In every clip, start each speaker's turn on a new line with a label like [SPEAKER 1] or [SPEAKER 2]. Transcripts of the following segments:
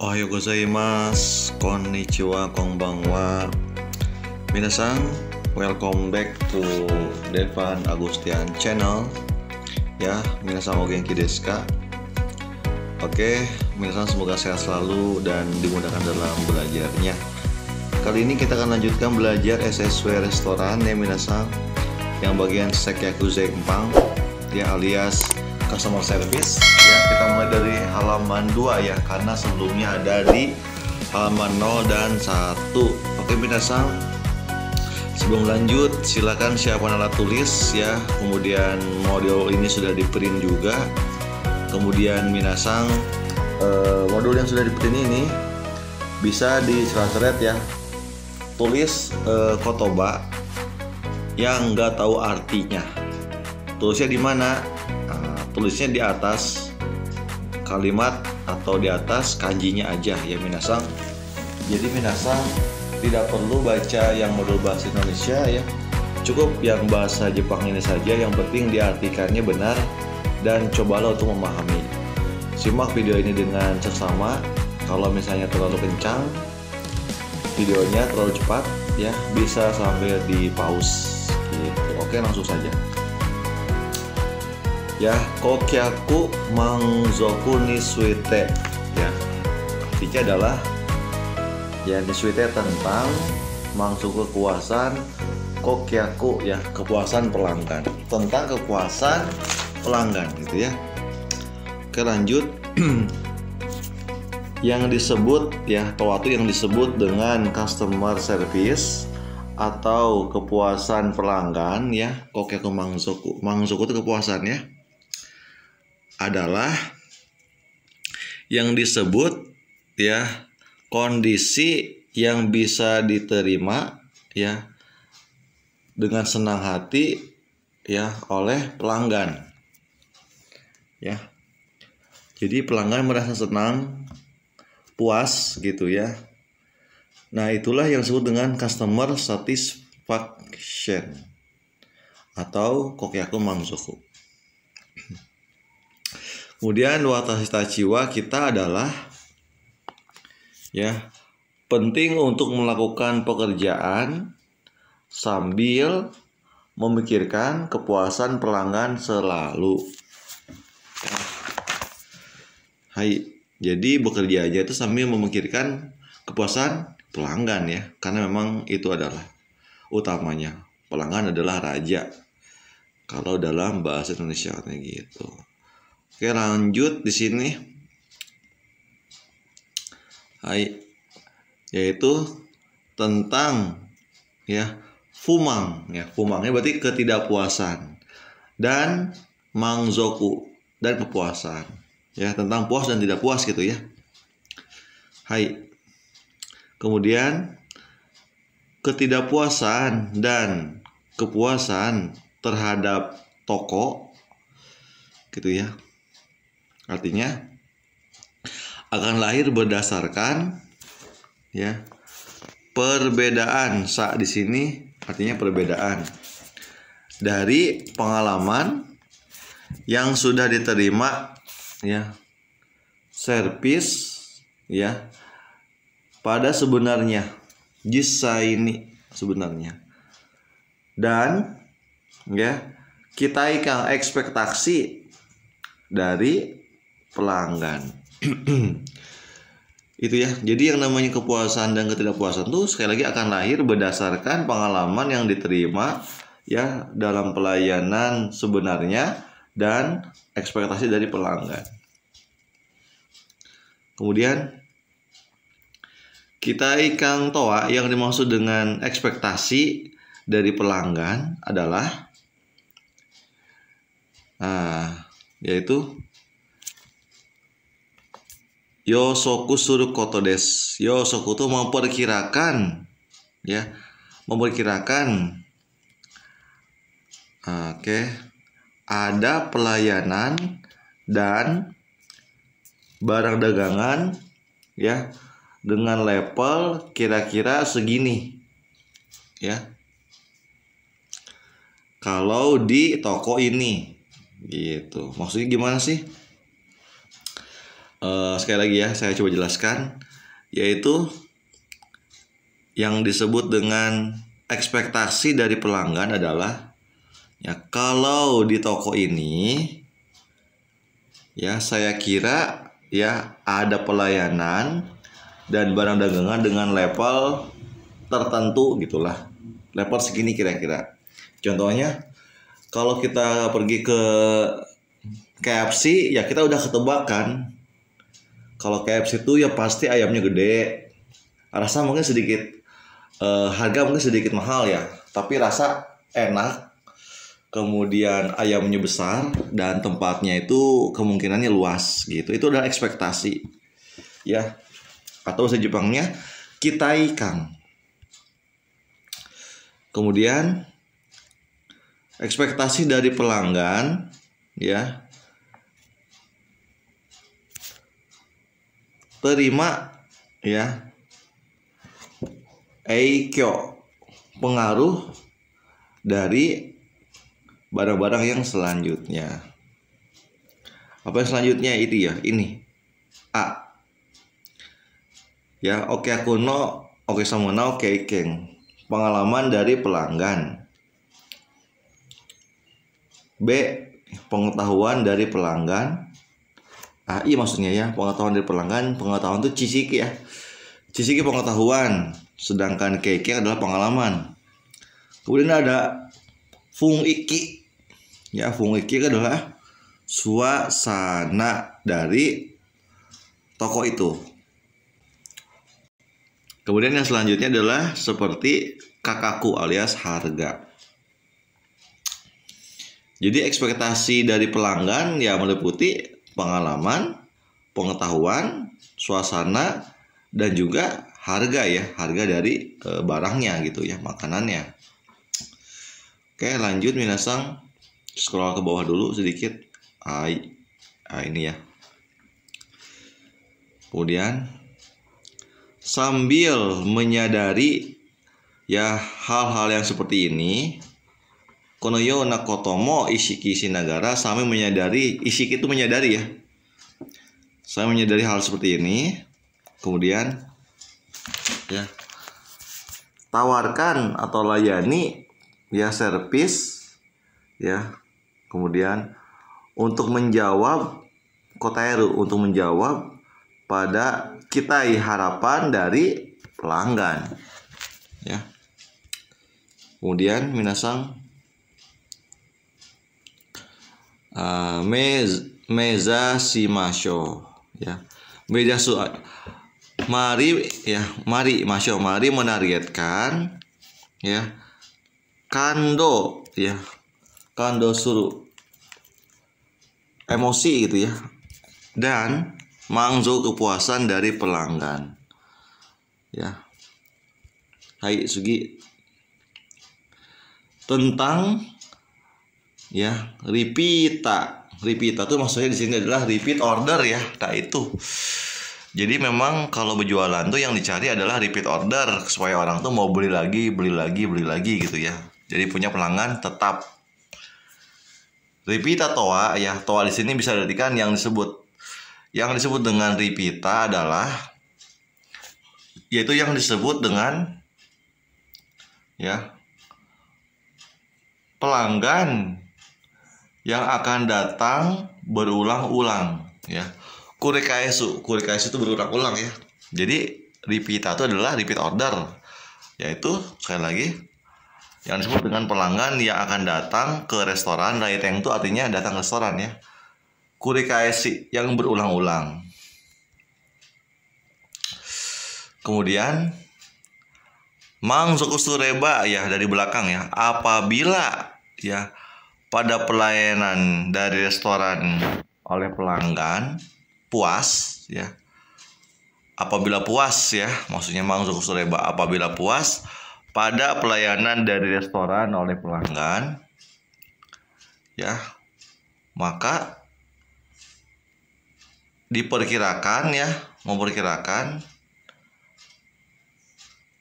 [SPEAKER 1] Ohayo gozaimasu, konnichiwa, konbanwa. Minasan, welcome back to Devan Agustian channel. Ya, minasan o genki desu ka? Oke, minasan semoga sehat selalu dan dimudahkan dalam belajarnya. Kali ini kita akan lanjutkan belajar SSW restoran ya minasan, yang bagian Seikyakusei Empang ya, alias customer service ya. Kita mulai dari halaman 2 ya, karena sebelumnya ada di halaman 0 dan 1. Oke minasan, sebelum lanjut silakan siapkan alat tulis ya. Kemudian modul ini sudah di print juga. Kemudian minasan, modul yang sudah di print ini bisa dicoret ya. Tulis kotoba yang nggak tahu artinya. Tulisnya di mana? Tulisnya di atas kalimat atau di atas kanjinya aja ya minasan. Jadi minasan tidak perlu baca yang modul bahasa Indonesia ya. Cukup yang bahasa Jepang ini saja, yang penting diartikannya benar dan cobalah untuk memahami. Simak video ini dengan seksama. Kalau misalnya terlalu kencang videonya, terlalu cepat ya, bisa sambil di pause gitu. Oke, langsung saja. Ya, kokyaku mangzoku ni suite ya. Artinya adalah ya, ni suite tentang, mangzoku kepuasan, kokyaku ya kepuasan pelanggan, tentang kepuasan pelanggan gitu ya. Oke, lanjut. Yang disebut ya, atau yang disebut dengan customer service atau kepuasan pelanggan ya, kokyaku mangzoku. Mangzoku itu kepuasan ya, adalah yang disebut ya kondisi yang bisa diterima ya dengan senang hati ya oleh pelanggan ya. Jadi pelanggan merasa senang, puas gitu ya. Nah, itulah yang disebut dengan customer satisfaction atau kokyaku mangzoku. Kemudian watashi tachi wa, kita adalah ya penting untuk melakukan pekerjaan sambil memikirkan kepuasan pelanggan selalu. Hai, jadi bekerja aja itu sambil memikirkan kepuasan pelanggan ya, karena memang itu adalah utamanya. Pelanggan adalah raja kalau dalam bahasa Indonesia kayak gitu. Oke, lanjut di sini. Hai, yaitu tentang ya fumang ya. Fumangnya berarti ketidakpuasan, dan mangzoku dan kepuasan ya, tentang puas dan tidak puas gitu ya. Hai. Kemudian ketidakpuasan dan kepuasan terhadap toko gitu ya. Artinya akan lahir berdasarkan ya perbedaan. Sa di sini artinya perbedaan dari pengalaman yang sudah diterima ya, servis ya, pada sebenarnya jisa ini sebenarnya, dan ya kita ikan ekspektasi dari pelanggan. Itu ya. Jadi yang namanya kepuasan dan ketidakpuasan tuh sekali lagi akan lahir berdasarkan pengalaman yang diterima ya dalam pelayanan sebenarnya dan ekspektasi dari pelanggan. Kemudian kita ikan toa, yang dimaksud dengan ekspektasi dari pelanggan adalah yaitu yosoku suru koto desu. Yosoku itu memperkirakan ya, memperkirakan. Oke, ada pelayanan dan barang dagangan ya dengan level kira-kira segini ya, kalau di toko ini gitu. Maksudnya gimana sih? Sekali lagi ya, saya coba jelaskan, yaitu yang disebut dengan ekspektasi dari pelanggan adalah ya, kalau di toko ini ya saya kira ya ada pelayanan dan barang dagangan dengan level tertentu gitulah, level segini kira-kira. Contohnya kalau kita pergi ke KFC ya kita udah ketebak kan, kalau KFC itu ya pasti ayamnya gede, rasa mungkin sedikit harga mungkin sedikit mahal ya, tapi rasa enak, kemudian ayamnya besar dan tempatnya itu kemungkinannya luas gitu. Itu adalah ekspektasi ya, atau bahasa Jepangnya kitai kang. Kemudian ekspektasi dari pelanggan ya, terima ya, eikyo, pengaruh dari barang-barang yang selanjutnya. Apa yang selanjutnya itu ya, ini A ya, oke akuno oke samona oke ikeng, pengalaman dari pelanggan. B, pengetahuan dari pelanggan. AI maksudnya ya, pengetahuan dari pelanggan. Pengetahuan itu chisiki ya, chisiki pengetahuan, sedangkan keikeng adalah pengalaman. Kemudian ada fungiki ya, fungiki adalah suasana dari toko itu. Kemudian yang selanjutnya adalah seperti kakaku alias harga. Jadi ekspektasi dari pelanggan ya meliputi pengalaman, pengetahuan, suasana, dan juga harga ya, harga dari barangnya gitu ya, makanannya. Oke, lanjut minasang, scroll ke bawah dulu sedikit. Ini ya. Kemudian sambil menyadari ya hal-hal yang seperti ini, konoyo nakotomo isiki sinagara, sambil menyadari, isiki itu menyadari ya, saya menyadari hal seperti ini. Kemudian ya, tawarkan atau layani ya servis ya. Kemudian untuk menjawab koteru, untuk menjawab pada kita harapan dari pelanggan ya. Kemudian minasang meza shimasho ya, mari ya, mari masyo, mari menargetkan ya, kando ya, kando suru, emosi gitu ya, dan mangzo, kepuasan dari pelanggan ya. Hai sugi, tentang ya repeat itu maksudnya di sini adalah repeat order ya. Nah itu, jadi memang kalau berjualan tuh yang dicari adalah repeat order, supaya orang tuh mau beli lagi gitu ya. Jadi punya pelanggan tetap. Repeat toa ya, toa di sini bisa diartikan yang disebut dengan repeat adalah yaitu yang disebut dengan ya pelanggan yang akan datang berulang-ulang ya. Kurikaesu itu berulang-ulang ya. Jadi repeat itu adalah repeat order, yaitu sekali lagi yang disebut dengan pelanggan yang akan datang ke restoran. Raiteng itu artinya datang ke restoran ya. Kurikaesi yang berulang-ulang. Kemudian mangzokusureba ya, dari belakang ya, apabila ya pada pelayanan dari restoran oleh pelanggan puas ya, apabila puas ya, maksudnya mangzokusureba, apabila puas pada pelayanan dari restoran oleh pelanggan ya, maka memperkirakan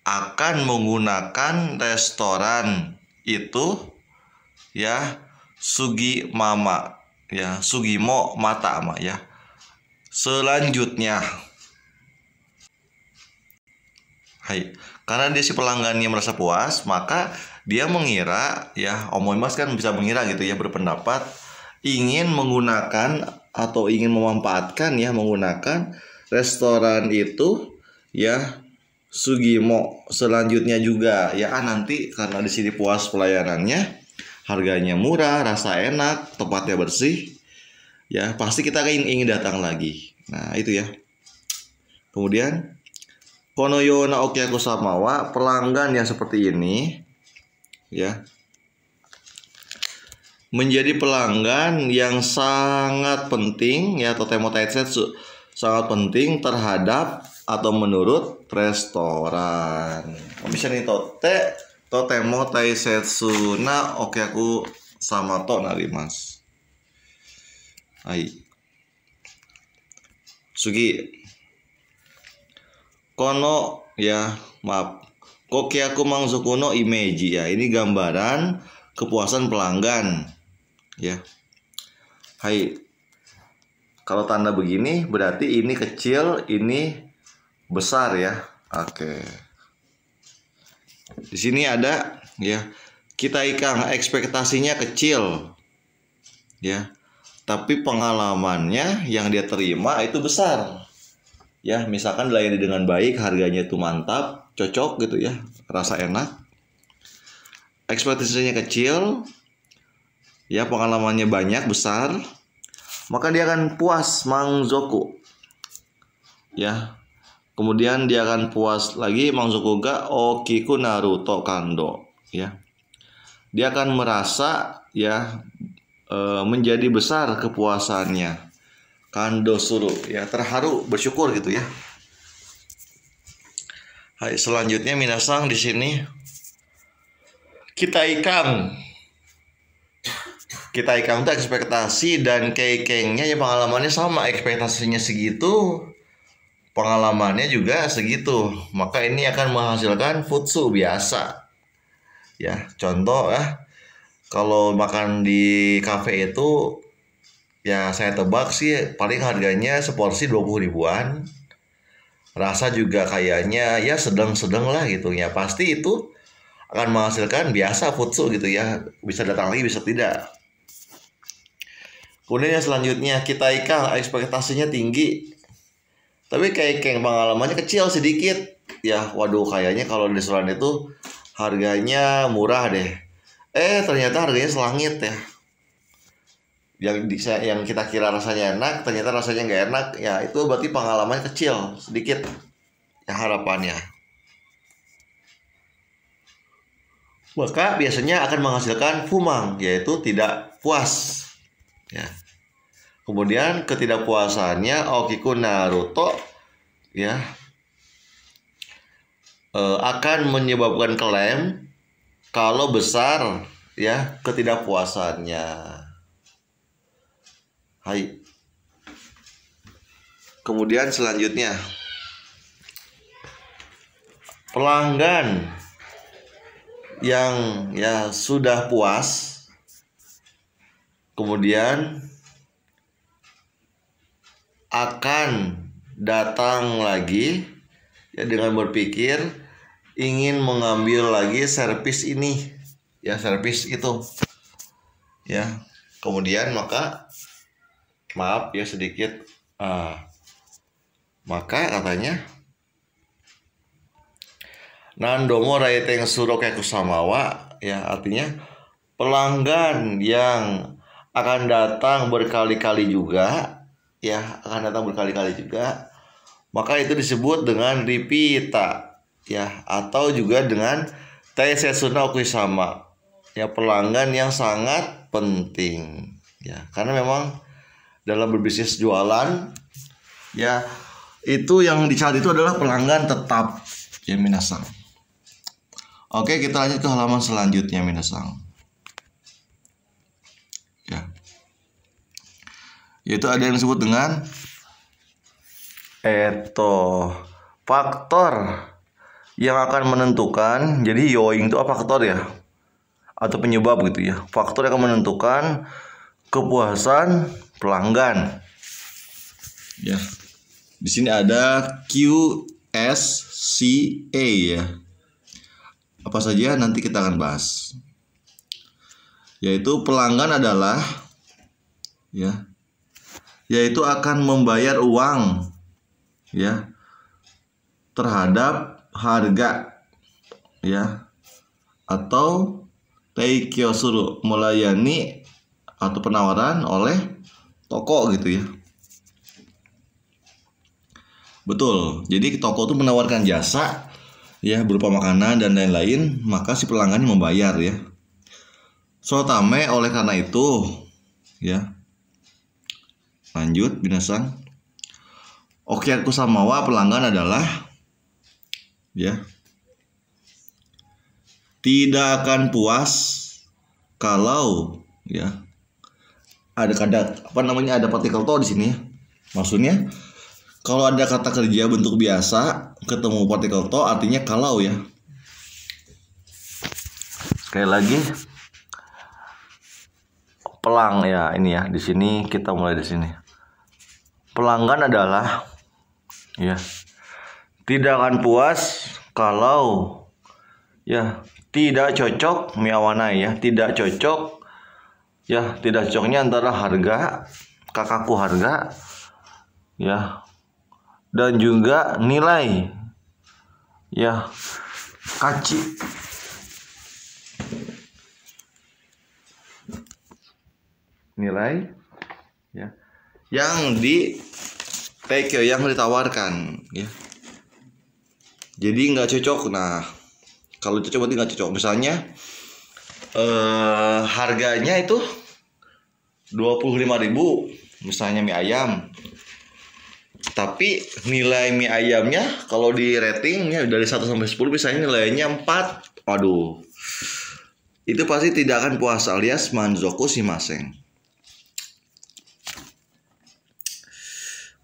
[SPEAKER 1] akan menggunakan restoran itu ya, sugimo mata ya, selanjutnya. Hai, karena dia si pelanggannya merasa puas, maka dia mengira ya, Om Mas kan bisa mengira gitu ya, berpendapat ingin menggunakan atau ingin memanfaatkan ya, menggunakan restoran itu ya Sugimo selanjutnya juga ya. Nanti karena di sini puas pelayanannya, harganya murah, rasa enak, tempatnya bersih ya, pasti kita ingin datang lagi. Nah itu ya. Kemudian Konoyona Okyakusama wa, pelanggan yang seperti ini ya menjadi pelanggan yang sangat penting ya, totemo taitsetsu, sangat penting terhadap atau menurut restoran. Bisa nih totemo taitsetsu na Okyakusama to narimasu. Hai. Sugi. Kono ya, maaf. Kokyaku mangzoku no imeji ya. Ini gambaran kepuasan pelanggan ya. Hai. Kalau tanda begini berarti ini kecil, ini besar ya. Oke. Di sini ada ya. Kita ikan ekspektasinya kecil. Ya. Tapi pengalamannya yang dia terima itu besar. Ya, misalkan dilayani dengan baik, harganya itu mantap, cocok gitu ya, rasa enak. Ekspektasinya kecil, ya pengalamannya banyak, besar, maka dia akan puas, mangzoku. Ya, kemudian dia akan puas lagi, mangzoku ga okiku naruto kando. Ya, dia akan merasa ya menjadi besar kepuasannya. Kando suru ya, terharu, bersyukur gitu ya. Hai, selanjutnya minasang di sini kita ikang tuh ekspektasi dan keikengnya ya, pengalamannya sama, ekspektasinya segitu, pengalamannya juga segitu, maka ini akan menghasilkan futsu biasa ya. Contoh ya, kalau makan di kafe itu ya, saya tebak sih paling harganya seporsi 20 ribuan. Rasa juga kayaknya ya sedang-sedang lah gitu ya. Pasti itu akan menghasilkan biasa futsu gitu ya. Bisa datang lagi, bisa tidak. Kemudian yang selanjutnya kita ikan ekspektasinya tinggi, tapi kayak pengalamannya kecil sedikit. Ya waduh, kayaknya kalau di restoran itu harganya murah deh. Ternyata harganya selangit ya. Yang kita kira rasanya enak, ternyata rasanya nggak enak ya, itu berarti pengalaman kecil sedikit ya harapannya, maka biasanya akan menghasilkan fumang, yaitu tidak puas ya. Kemudian ketidakpuasannya okiku naruto ya akan menyebabkan klaim kalau besar ya ketidakpuasannya. Hai. Kemudian selanjutnya pelanggan yang ya sudah puas, kemudian akan datang lagi ya dengan berpikir ingin mengambil lagi servis ini ya, servis itu ya. Kemudian maka maaf ya sedikit, maka katanya nandomo raiteng surokyakusama wa ya, artinya pelanggan yang akan datang berkali-kali juga ya, akan datang berkali-kali juga, maka itu disebut dengan ripita ya, atau juga dengan taisetsu no okisama ya, pelanggan yang sangat penting ya. Karena memang dalam berbisnis jualan ya, itu yang dicari itu adalah pelanggan tetap ya minasang. Oke, kita lanjut ke halaman selanjutnya minasang ya, yaitu ada yang disebut dengan faktor yang akan menentukan. Jadi yoing itu apa, faktor ya, atau penyebab gitu ya, faktor yang akan menentukan kepuasan pelanggan Ya. Di sini ada QSCA ya. Apa saja nanti kita akan bahas. Yaitu pelanggan adalah ya, yaitu akan membayar uang ya terhadap harga ya, atau teikyosuru, melayani atau penawaran oleh toko gitu ya. Betul. Jadi toko itu menawarkan jasa ya berupa makanan dan lain-lain, maka si pelanggan membayar ya. Sotame, oleh karena itu ya. Lanjut, binasang. Okyaku samawa, pelanggan adalah ya tidak akan puas kalau ya ada partikel to di sini ya. Maksudnya kalau ada kata kerja bentuk biasa ketemu partikel to artinya kalau ya. Sekali lagi, ini ya, di sini kita mulai di sini. Pelanggan adalah ya tidak akan puas kalau ya tidak cocok miawana ya, tidak cocok ya, tidak cocoknya antara harga, kakaku harga ya, dan juga nilai ya, kaci. Nilai ya yang yang ditawarkan ya. Jadi nggak cocok. Nah, kalau cocok berarti nggak cocok. Misalnya harganya itu 25.000 misalnya mie ayam. Tapi nilai mie ayamnya kalau di ratingnya dari 1 sampai 10 misalnya nilainya 4. Waduh. Itu pasti tidak akan puas alias manzoku shimasen.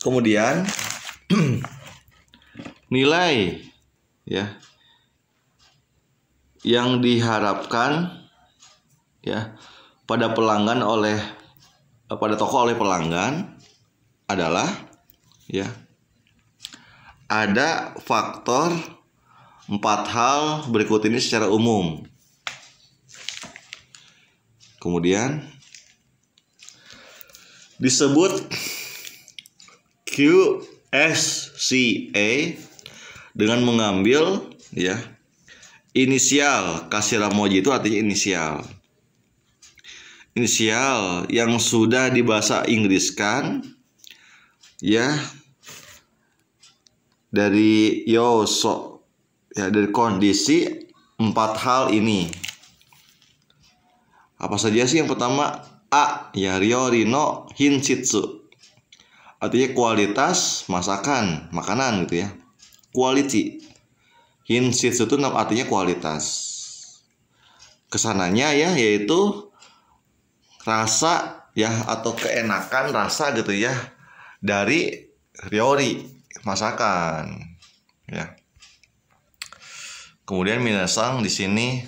[SPEAKER 1] Kemudian nilai ya yang diharapkan ya pada toko oleh pelanggan adalah ya ada faktor 4 hal berikut ini secara umum. Kemudian disebut QSCA dengan mengambil ya inisial. Kasiramoji itu artinya inisial yang sudah dibahasa Inggriskan ya dari yoso ya, dari kondisi 4 hal ini. Apa saja sih? Yang pertama A ya, ryori no hinshitsu, artinya kualitas masakan, makanan gitu ya. Quality. Hinshitsu itu artinya kualitas. Kesananya ya yaitu rasa ya atau keenakan rasa gitu ya dari ryori, masakan ya. Kemudian minasang di sini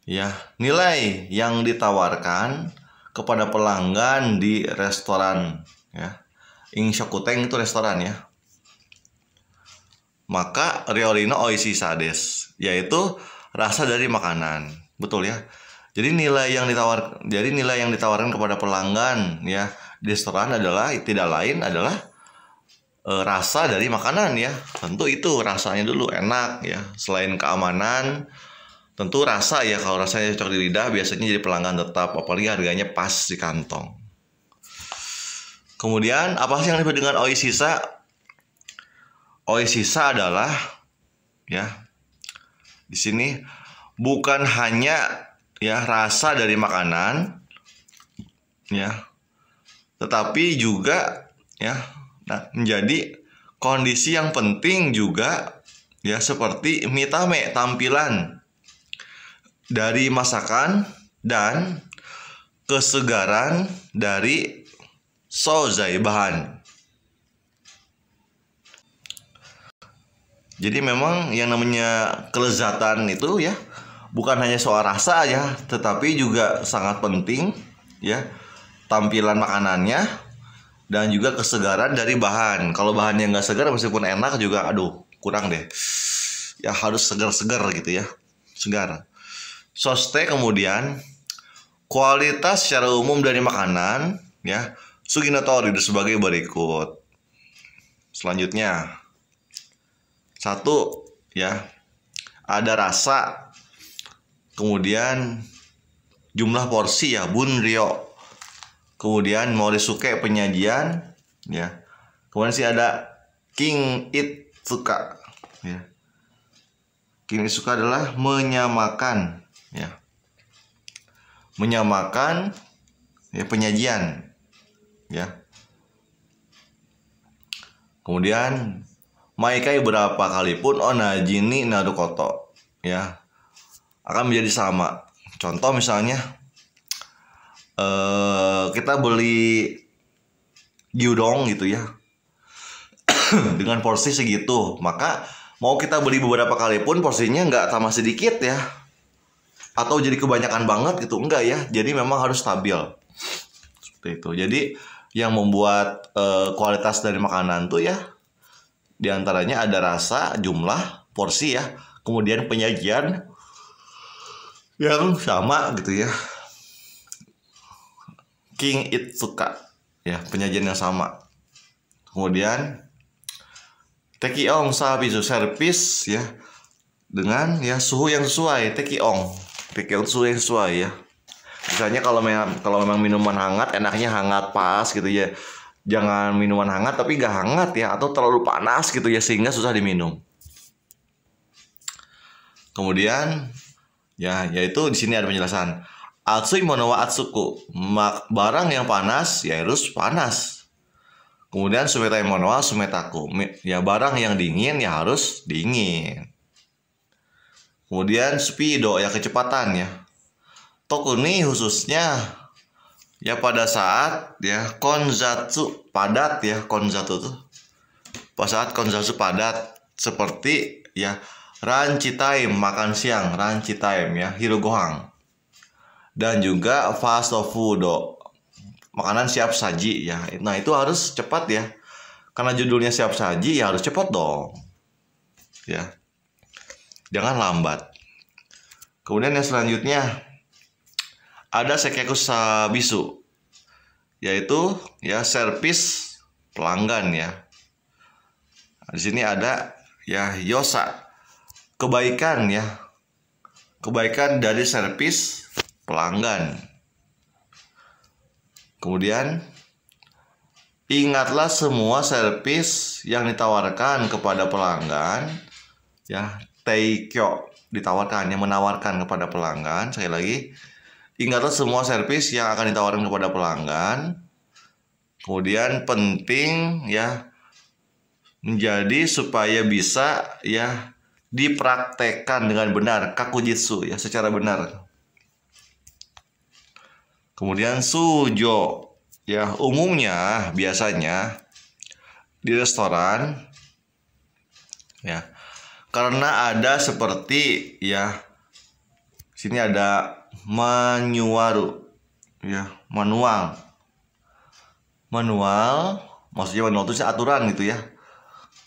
[SPEAKER 1] ya nilai yang ditawarkan kepada pelanggan di restoran ya. Inshokuten itu restoran ya. Maka ryori no oishi des, yaitu rasa dari makanan. Betul ya. Jadi nilai yang ditawarkan kepada pelanggan ya di restoran adalah tidak lain adalah rasa dari makanan ya. Tentu itu rasanya dulu enak ya. Selain keamanan, tentu rasa ya. Kalau rasanya cocok di lidah biasanya jadi pelanggan tetap, apalagi harganya pas di kantong. Kemudian apa sih yang disebut dengan oishisa? Oishisa adalah ya di sini bukan hanya ya rasa dari makanan ya, tetapi juga ya menjadi kondisi yang penting juga ya, seperti mitame, tampilan dari masakan dan kesegaran dari sozai, bahan. Jadi memang yang namanya kelezatan itu ya bukan hanya soal rasa ya, tetapi juga sangat penting ya tampilan makanannya dan juga kesegaran dari bahan. Kalau bahannya nggak segar meskipun enak juga aduh kurang deh. Ya harus segar-segar gitu ya, segar. Soste kemudian kualitas secara umum dari makanan ya suginotori sebagai berikut. Selanjutnya satu ya ada rasa, kemudian jumlah porsi ya bunryo, kemudian morisuke penyajian ya, kemudian sih ada king itsuka ya. King itsuka adalah menyamakan ya, menyamakan ya penyajian ya. Kemudian Maikai berapa kali pun onajini narukoto ya akan menjadi sama. Contoh misalnya kita beli gyudong gitu ya dengan porsi segitu, maka mau kita beli beberapa kali pun porsinya nggak tambah sedikit ya, atau jadi kebanyakan banget gitu, enggak ya. Jadi memang harus stabil seperti itu. Jadi yang membuat kualitas dari makanan tuh ya diantaranya ada rasa, jumlah, porsi ya, kemudian penyajian yang sama gitu ya. King itsuka ya, penyajian yang sama. Kemudian tekiong sabisu servis ya dengan ya suhu yang sesuai. Tekiong suhu yang sesuai ya. Misalnya kalau memang minuman hangat, enaknya hangat pas gitu ya. Jangan minuman hangat tapi nggak hangat ya, atau terlalu panas gitu ya sehingga susah diminum. Kemudian ya yaitu di sini ada penjelasan. Atsui mono wa atsuku, barang yang panas ya harus panas. Kemudian sumetai mono wa sumetaku, ya barang yang dingin ya harus dingin. Kemudian speedo ya kecepatan ya. Tokuni khususnya ya pada saat ya konzatsu padat ya, konzatsu tuh pada saat konzatsu padat seperti ya ranchi time makan siang, ranchi time ya, hirogohang, dan juga fast food makanan siap saji ya. Nah itu harus cepat ya, karena judulnya siap saji ya harus cepat dong ya, jangan lambat. Kemudian yang selanjutnya ada sekeku sabisu, yaitu ya servis pelanggan ya. Di sini ada ya yosa, kebaikan ya, kebaikan dari servis pelanggan. Kemudian ingatlah semua servis yang ditawarkan kepada pelanggan ya, teikyo ditawarkan, yang menawarkan kepada pelanggan. Sekali lagi, ingatlah semua servis yang akan ditawarkan kepada pelanggan. Kemudian penting ya menjadi supaya bisa ya dipraktekkan dengan benar, kakujitsu ya, secara benar. Kemudian sujo ya, umumnya biasanya di restoran ya, karena ada seperti ya sini ada manual ya, manual maksudnya manual itu aturan gitu ya,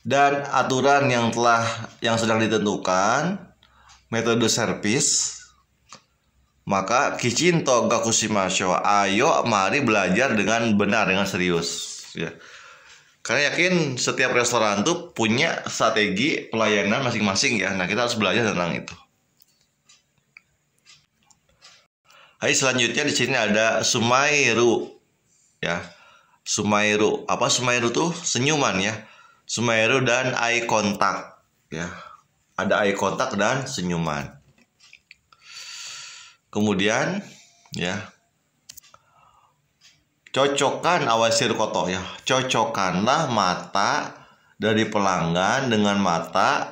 [SPEAKER 1] dan aturan yang sedang ditentukan metode servis. Maka kichinto gakushimashou, ayo mari belajar dengan benar, dengan serius ya. Karena yakin setiap restoran tuh punya strategi pelayanan masing-masing ya. Nah kita harus belajar tentang itu. Hai, selanjutnya di sini ada sumairu ya. Sumairu, apa sumairu tuh? Senyuman ya. Sumairu dan eye contact ya. Ada eye contact dan senyuman. Kemudian ya cocokkan awasir koto ya, cocokkanlah mata dari pelanggan dengan mata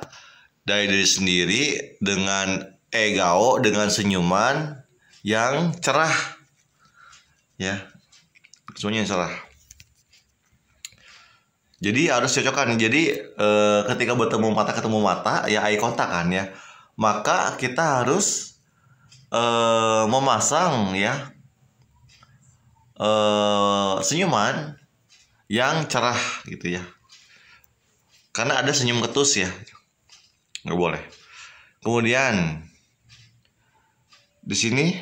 [SPEAKER 1] dari diri sendiri, dengan egao, dengan senyuman yang cerah ya, semuanya yang cerah. Jadi harus cocokkan. Jadi ketika ketemu mata ya, eye contact kan ya, maka kita harus memasang ya senyuman yang cerah gitu ya. Karena ada senyum ketus ya, nggak boleh. Kemudian di sini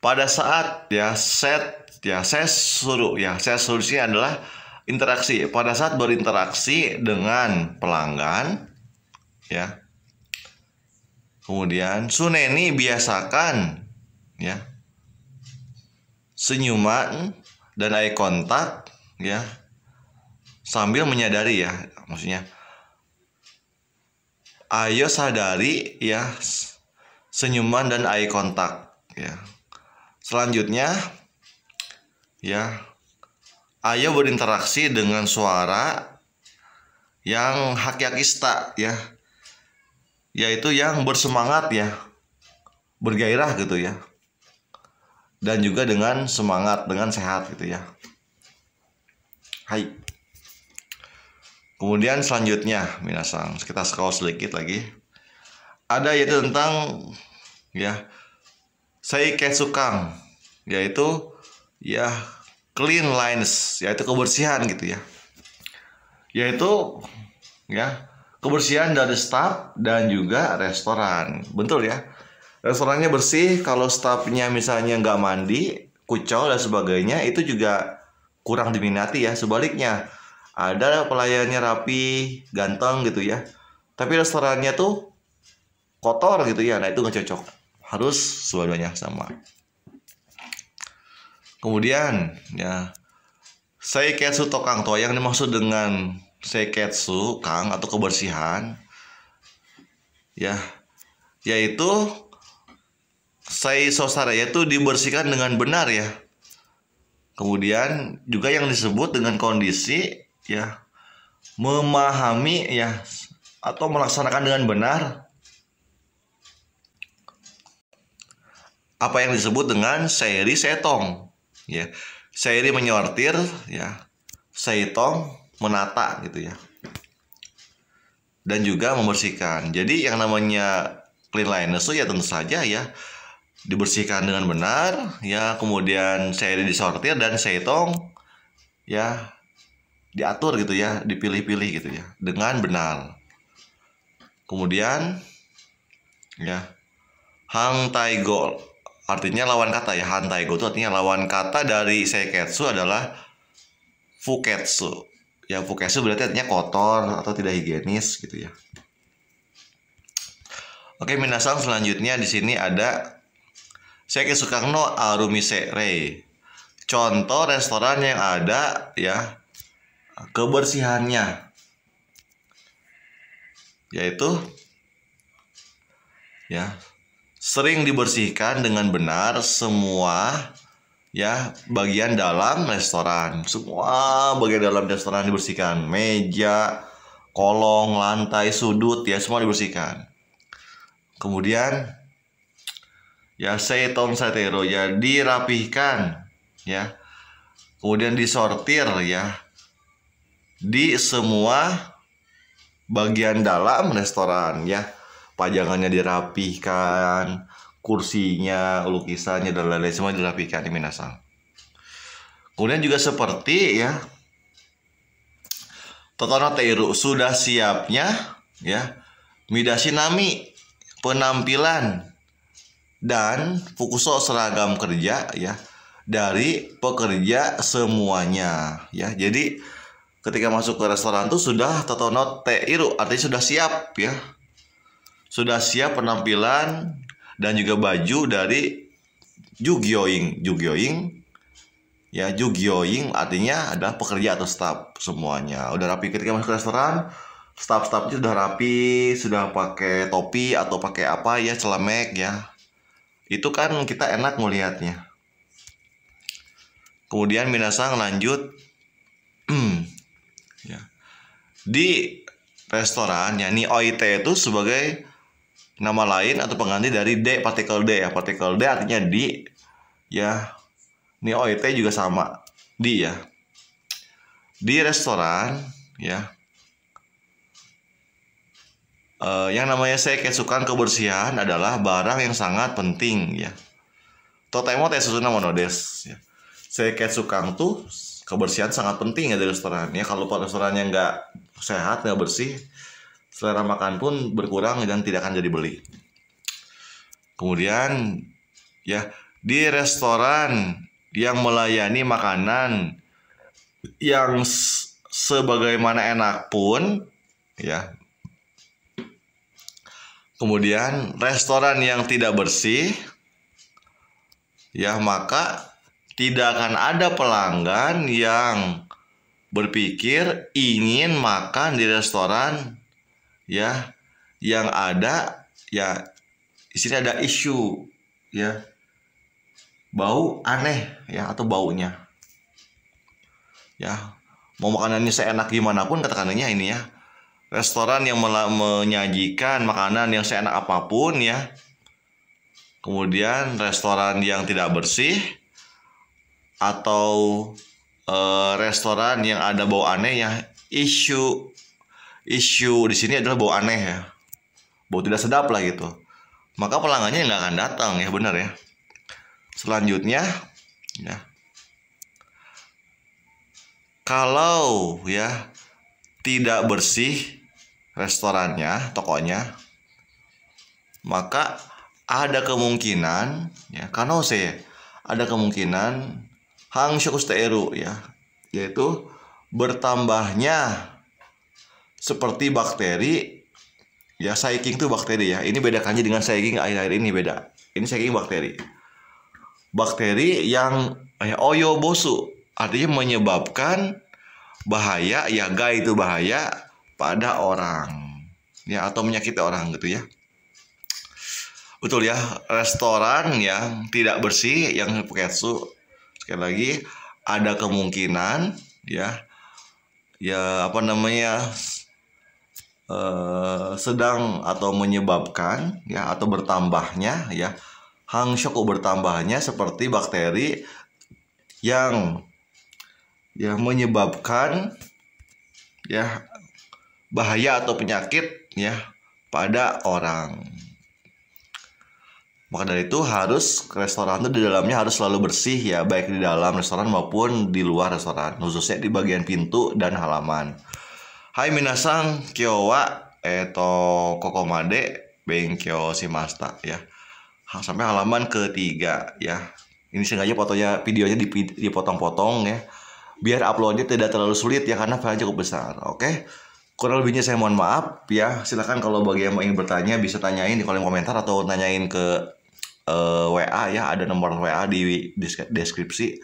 [SPEAKER 1] pada saat saya suruh sini adalah interaksi. Pada saat berinteraksi dengan pelanggan ya. Kemudian Suneni biasakan ya senyuman dan eye contact ya, sambil menyadari ya, maksudnya ayo sadari ya senyuman dan eye contact ya. Selanjutnya ya, ayo berinteraksi dengan suara yang hakyakista ya, yaitu yang bersemangat ya, bergairah gitu ya, dan juga dengan semangat, dengan sehat gitu ya. Hai. Kemudian selanjutnya minasang, kita scroll sedikit lagi. Ada yaitu tentang ya seiketsukang, yaitu ya clean lines, yaitu kebersihan gitu ya. Yaitu ya kebersihan dari staf dan juga restoran. Betul ya. Restorannya bersih, kalau stafnya misalnya nggak mandi, kucel dan sebagainya, itu juga kurang diminati ya. Sebaliknya, ada pelayannya rapi, ganteng gitu ya, tapi restorannya tuh kotor gitu ya. Nah itu nggak cocok. Harus dua-duanya sama. Kemudian ya seiketsu tokang to, yang dimaksud dengan seiketsu kang atau kebersihan ya, yaitu seisosara, yaitu dibersihkan dengan benar ya. Kemudian juga yang disebut dengan kondisi ya memahami ya atau melaksanakan dengan benar apa yang disebut dengan seiri setong ya. Seiri menyortir ya, seitong menata gitu ya, dan juga membersihkan. Jadi yang namanya cleanliness itu ya tentu saja ya dibersihkan dengan benar ya, kemudian seiri disortir dan seitong ya diatur gitu ya, dipilih-pilih gitu ya dengan benar. Kemudian ya hang taigo, artinya lawan kata ya. Han taigo itu artinya lawan kata dari seiketsu adalah fuketsu. Ya fuketsu berarti artinya kotor atau tidak higienis gitu ya. Oke, minasang, selanjutnya di sini ada seiketsukang no arumise rei. Contoh restoran yang ada ya kebersihannya, yaitu ya sering dibersihkan dengan benar semua ya bagian dalam restoran. Semua bagian dalam restoran dibersihkan. Meja, kolong, lantai, sudut ya semua dibersihkan. Kemudian ya seitong satero ya dirapihkan ya. Kemudian disortir ya di semua bagian dalam restoran ya. Pajangannya dirapihkan, kursinya, lukisannya dan lain-lain semua dirapihkan di minasang. Kemudian juga seperti ya totono teiru, sudah siapnya ya midashinami, penampilan dan fukuso, seragam kerja ya dari pekerja semuanya ya. Jadi ketika masuk ke restoran tuh sudah totono teiru, artinya sudah siap ya. Sudah siap penampilan dan juga baju dari jugyoing. Ya, jugyoing artinya adalah pekerja atau staf semuanya. Udah rapi ketika masuk ke restoran, staf-stafnya sudah rapi, sudah pakai topi atau pakai apa ya, celemek ya. Itu kan kita enak melihatnya. Kemudian minasang lanjut ya. Di restoran ya, ni oite itu sebagai nama lain atau pengganti dari D, partikel D ya. Partikel D artinya di ya. Ni oite juga sama, di ya. Di restoran ya yang namanya seiketsukan, kebersihan adalah barang yang sangat penting ya. Totemo tesusuna monodes ya. Seiketsukan tuh kebersihan sangat penting ya di restoran ya. Kalau restorannya nggak sehat, nggak bersih, selera makan pun berkurang dan tidak akan jadi beli. Kemudian ya, di restoran yang melayani makanan yang sebagaimana enak pun ya, kemudian restoran yang tidak bersih ya, maka tidak akan ada pelanggan yang berpikir ingin makan di restoran ya yang ada ya, di sini ada isu ya, bau aneh ya, atau baunya ya. Mau makanannya seenak gimana pun, katakannya ini ya, restoran yang menyajikan makanan yang seenak apapun ya, kemudian restoran yang tidak bersih atau restoran yang ada bau aneh ya, isu di sini adalah bau aneh ya, bau tidak sedap lah gitu, maka pelanggannya nggak akan datang ya, benar ya. Selanjutnya ya, kalau ya tidak bersih restorannya, tokonya, maka ada kemungkinan ya, ada kemungkinan hangshokusteiru ya, yaitu bertambahnya seperti bakteri ya. Seiking itu bakteri ya, ini bedakannya dengan seiking akhir-akhir ini beda. Ini seiking bakteri yang oyobosu, artinya menyebabkan bahaya ya, itu bahaya pada orang ya, atau menyakiti orang gitu ya. Betul ya, restoran yang tidak bersih, yang puketsu, sekali lagi ada kemungkinan ya sedang atau menyebabkan ya, atau bertambahnya ya, hangshoku, bertambahnya seperti bakteri yang ya menyebabkan ya bahaya atau penyakit ya pada orang. Maka dari itu harus restoran itu di dalamnya harus selalu bersih ya, baik di dalam restoran maupun di luar restoran, khususnya di bagian pintu dan halaman. Hai minasang, kyou wa kokomade benkyou shimashita ya. Sampai halaman ketiga ya. Ini sengaja videonya dipotong-potong ya, biar uploadnya tidak terlalu sulit ya, karena filenya cukup besar. Oke, kurang lebihnya saya mohon maaf ya. Silakan kalau bagi yang ingin bertanya bisa tanyain di kolom komentar atau tanyain ke WA ya, ada nomor WA di deskripsi.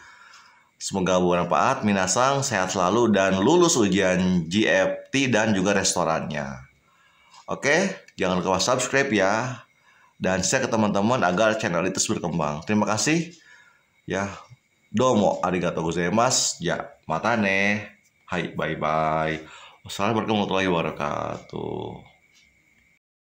[SPEAKER 1] Semoga bermanfaat. Minasang sehat selalu dan lulus ujian GFT dan juga restorannya. Oke, jangan lupa subscribe ya, dan share ke teman-teman agar channel itu terus berkembang. Terima kasih ya. Domo arigatou gozaimasu. Ya, matane. Hai, bye bye. Wassalamualaikum warahmatullahi wabarakatuh.